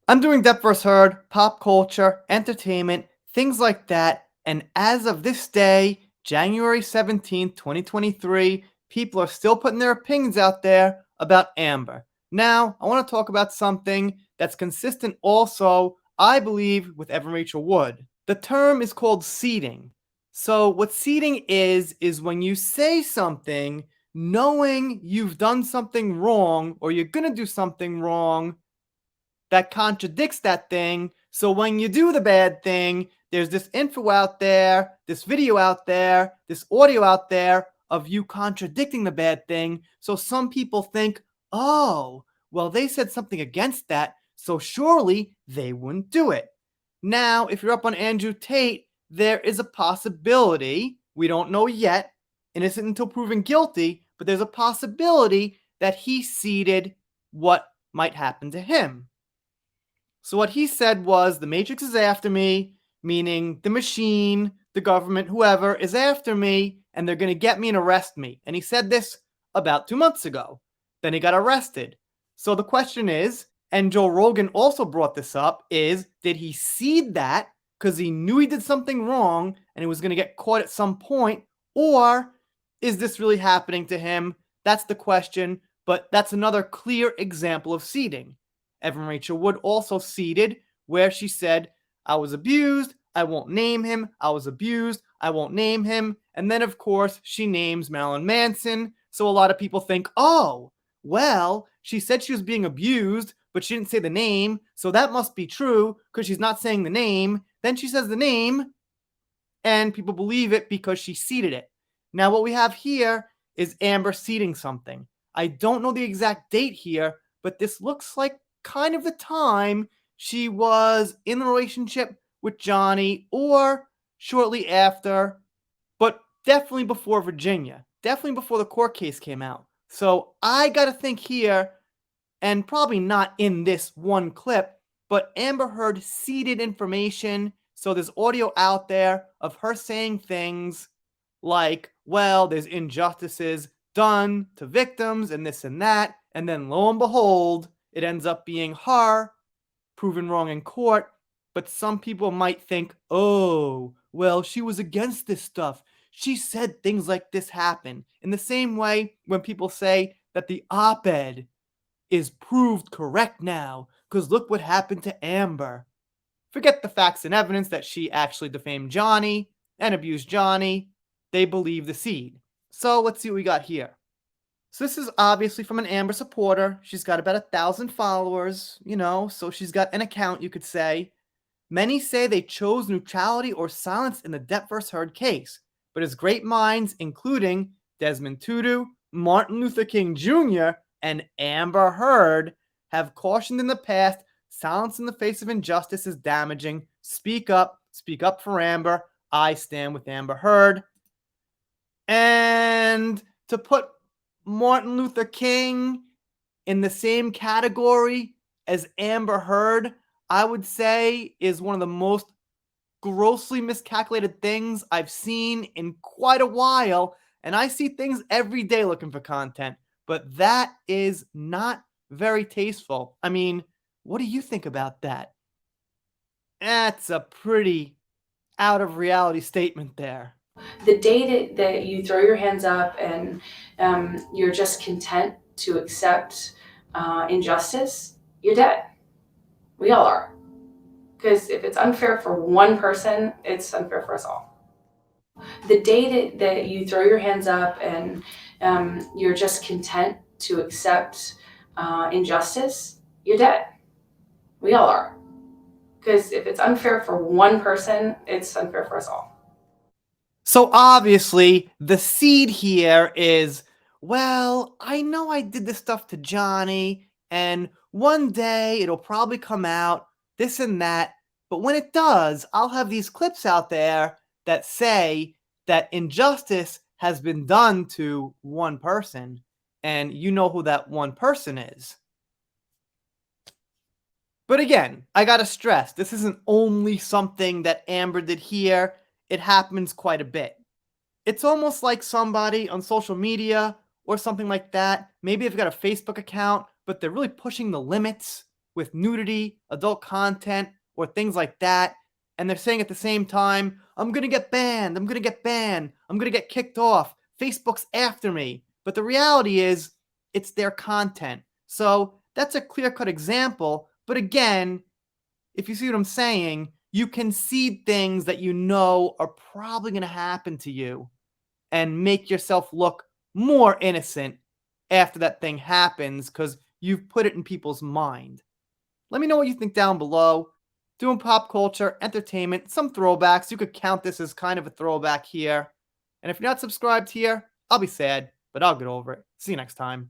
I'm doing Depth vs. Herd, pop culture, entertainment, things like that. And as of this day, January 17th, 2023, people are still putting their opinions out there about Amber. Now, I want to talk about something that's consistent also, I believe, with Evan Rachel Wood. The term is called seeding. So, what seeding is when you say something knowing you've done something wrong or you're going to do something wrong that contradicts that thing. So when you do the bad thing, there's this info out there, this video out there, this audio out there of you contradicting the bad thing. So some people think, oh, well, they said something against that, so surely they wouldn't do it. Now, if you're up on Andrew Tate, there is a possibility, we don't know yet, innocent until proven guilty, but there's a possibility that he seeded what might happen to him. So what he said was the Matrix is after me, meaning the machine, the government, whoever is after me, and they're going to get me and arrest me. And he said this about 2 months ago. Then he got arrested. So the question is, and Joe Rogan also brought this up, is did he seed that because he knew he did something wrong and he was going to get caught at some point? Or is this really happening to him? That's the question. But that's another clear example of seeding. Evan Rachel Wood also seeded where she said, I was abused, I won't name him, I was abused, I won't name him. And then, of course, she names Marilyn Manson. So a lot of people think, oh, well, she said she was being abused, but she didn't say the name. So that must be true because she's not saying the name. Then she says the name, and people believe it because she seeded it. Now, what we have here is Amber seeding something. I don't know the exact date here, but this looks like kind of the time she was in the relationship with Johnny or shortly after, but definitely before Virginia, definitely before the court case came out. So I got to think here, and probably not in this one clip, but Amber Heard seeded information. So there's audio out there of her saying things like, well, there's injustices done to victims and this and that. And then lo and behold, it ends up being her proven wrong in court. But some people might think, oh, well, she was against this stuff. She said things like this happen. In the same way, when people say that the op ed is proved correct now, because look what happened to Amber. Forget the facts and evidence that she actually defamed Johnny and abused Johnny. They believe the seed. So let's see what we got here. So this is obviously from an Amber supporter. She's got about 1,000 followers, so she's got an account, you could say. Many say they chose neutrality or silence in the Depp vs. Heard case, but as great minds, including Desmond Tutu, Martin Luther King Jr., and Amber Heard, have cautioned in the past, silence in the face of injustice is damaging. Speak up for Amber. I stand with Amber Heard. And to put Martin Luther King in the same category as Amber Heard, I would say is one of the most grossly miscalculated things I've seen in quite a while. And I see things every day looking for content, but that is not very tasteful. I mean, what do you think about that? That's a pretty out of reality statement there. The day that you throw your hands up and you're just content to accept injustice, you're dead. We all are. Because if it's unfair for one person, it's unfair for us all. The day that you throw your hands up and you're just content to accept injustice, you're dead. We all are. Because if it's unfair for one person, it's unfair for us all. So obviously, the seed here is, well, I know I did this stuff to Johnny, and one day it'll probably come out, this and that. But when it does, I'll have these clips out there that say that injustice has been done to one person, and you know who that one person is. But again, I gotta stress, this isn't only something that Amber did here. It happens quite a bit. It's almost like somebody on social media or something like that. Maybe they've got a Facebook account, but they're really pushing the limits. with nudity, adult content, or things like that. And they're saying at the same time, I'm going to get banned. I'm going to get banned. I'm going to get kicked off. Facebook's after me. But the reality is, it's their content. So that's a clear cut example. But again, if you see what I'm saying, you concede things that you know are probably going to happen to you and make yourself look more innocent after that thing happens because you've put it in people's mind. Let me know what you think down below. Doing pop culture, entertainment, some throwbacks. You could count this as kind of a throwback here. And if you're not subscribed here, I'll be sad, but I'll get over it. See you next time.